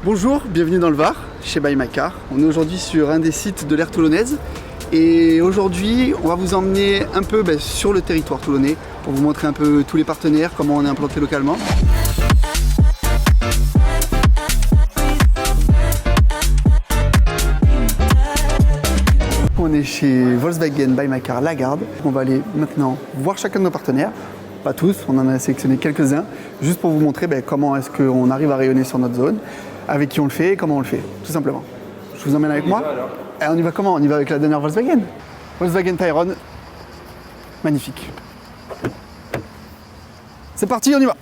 Bonjour, bienvenue dans le Var, chez Buy My Car. On est aujourd'hui sur un des sites de l'aire toulonnaise et aujourd'hui on va vous emmener un peu sur le territoire toulonnais pour vous montrer un peu tous les partenaires, comment on est implanté localement. On est chez Volkswagen Buy My Car Lagarde. On va aller maintenant voir chacun de nos partenaires. Pas tous, on en a sélectionné quelques-uns, juste pour vous montrer comment est-ce qu'on arrive à rayonner sur notre zone, avec qui on le fait et comment on le fait, tout simplement. Je vous emmène avec moi. Et on y va comment? On y va avec la dernière Volkswagen. Volkswagen Tayron. Magnifique. C'est parti, on y va.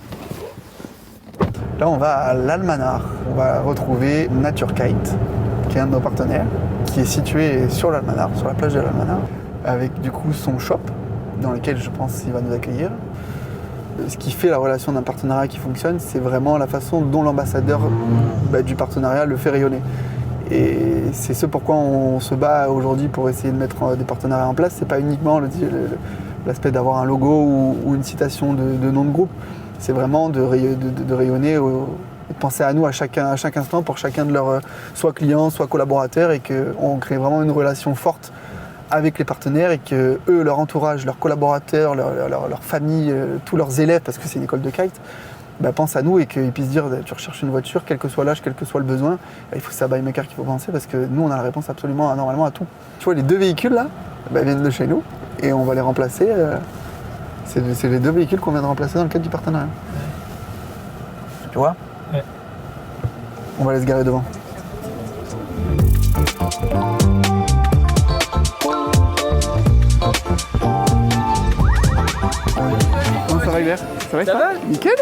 Là, on va à l'Almanar. On va retrouver Nature Kite, qui est un de nos partenaires, qui est situé sur l'Almanar, sur la plage de l'Almanar, avec du coup son shop, dans lequel je pense qu'il va nous accueillir. Ce qui fait la relation d'un partenariat qui fonctionne, c'est vraiment la façon dont l'ambassadeur du partenariat le fait rayonner. Et c'est ce pourquoi on se bat aujourd'hui pour essayer de mettre des partenariats en place. C'est pas uniquement l'aspect d'avoir un logo ou une citation de nom de groupe. C'est vraiment de rayonner, de penser à nous à chaque instant pour chacun de leurs soit clients, soit collaborateurs, et qu'on crée vraiment une relation forte avec les partenaires et que eux, leur entourage, leurs collaborateurs, leur famille, tous leurs élèves, parce que c'est une école de kite, pensent à nous et qu'ils puissent dire tu recherches une voiture, quel que soit l'âge, quel que soit le besoin, il faut que c'est à Buy My Car qu'il faut penser, parce que nous on a la réponse absolument normalement à tout. Tu vois, les deux véhicules là viennent de chez nous et on va les remplacer. C'est les deux véhicules qu'on vient de remplacer dans le cadre du partenariat. Ouais. Tu vois? Ouais. On va les se garer devant. Comment ça va, Hubert? Ça va? Nickel.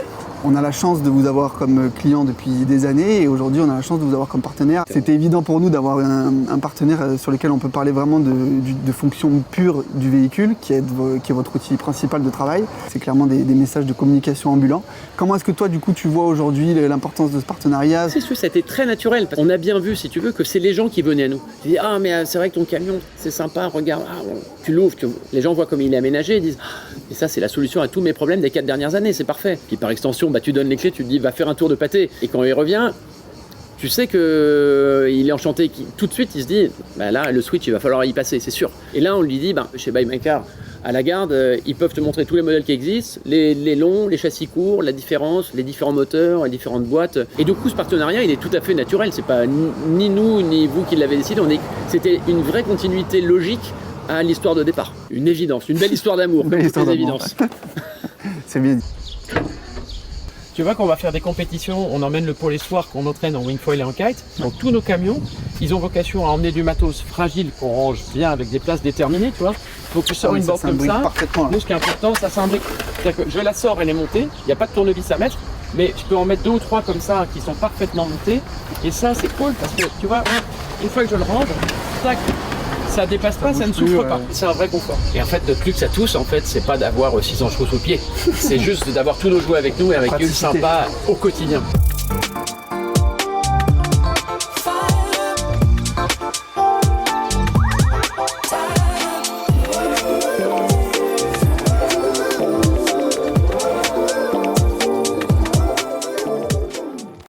On a la chance de vous avoir comme client depuis des années et aujourd'hui on a la chance de vous avoir comme partenaire. C'était évident pour nous d'avoir un partenaire sur lequel on peut parler vraiment de fonction pure du véhicule qui est votre outil principal de travail. C'est clairement des messages de communication ambulants. Comment est-ce que toi du coup tu vois aujourd'hui l'importance de ce partenariat? C'est sûr, ça a été très naturel. On a bien vu, si tu veux, que c'est les gens qui venaient à nous. Ils disent ah mais c'est vrai que ton camion c'est sympa, regarde, tu l'ouvres, les gens voient comme il est aménagé, ils disent et ça c'est la solution à tous mes problèmes des 4 dernières années, c'est parfait. Puis par extension, tu donnes les clés, tu te dis va faire un tour de pâté. Et quand il revient, tu sais qu'il est enchanté. Tout de suite, il se dit là, le switch, il va falloir y passer, c'est sûr. Et là, on lui dit chez Buy My Car, à la garde, ils peuvent te montrer tous les modèles qui existent, les longs, les châssis courts, la différence, les différents moteurs, les différentes boîtes. Et du coup, ce partenariat, il est tout à fait naturel. C'est pas ni nous, ni vous qui l'avez décidé. C'était une vraie continuité logique à l'histoire de départ. Une évidence, une belle histoire d'amour. Une belle histoire d'amour. C'est bien dit. Tu vois qu'on va faire des compétitions, on emmène le pôle espoir qu'on entraîne en wingfoil et en kite. Donc tous nos camions, ils ont vocation à emmener du matos fragile qu'on range bien avec des places déterminées, tu vois. Donc tu sors une bande comme ça. Nous, ce qui est important, ça s'imbrique. C'est-à-dire que je la sors, elle est montée, il n'y a pas de tournevis à mettre, mais je peux en mettre 2 ou 3 comme ça qui sont parfaitement montés. Et ça, c'est cool parce que tu vois, une fois que je le range, tac, ça dépasse pas, ça ne souffre pas. C'est un vrai confort. Et en fait, notre luxe à tous, en fait, c'est pas d'avoir 600 chevaux sous le pied. C'est juste d'avoir tous nos jouets avec nous et avec une sympa au quotidien.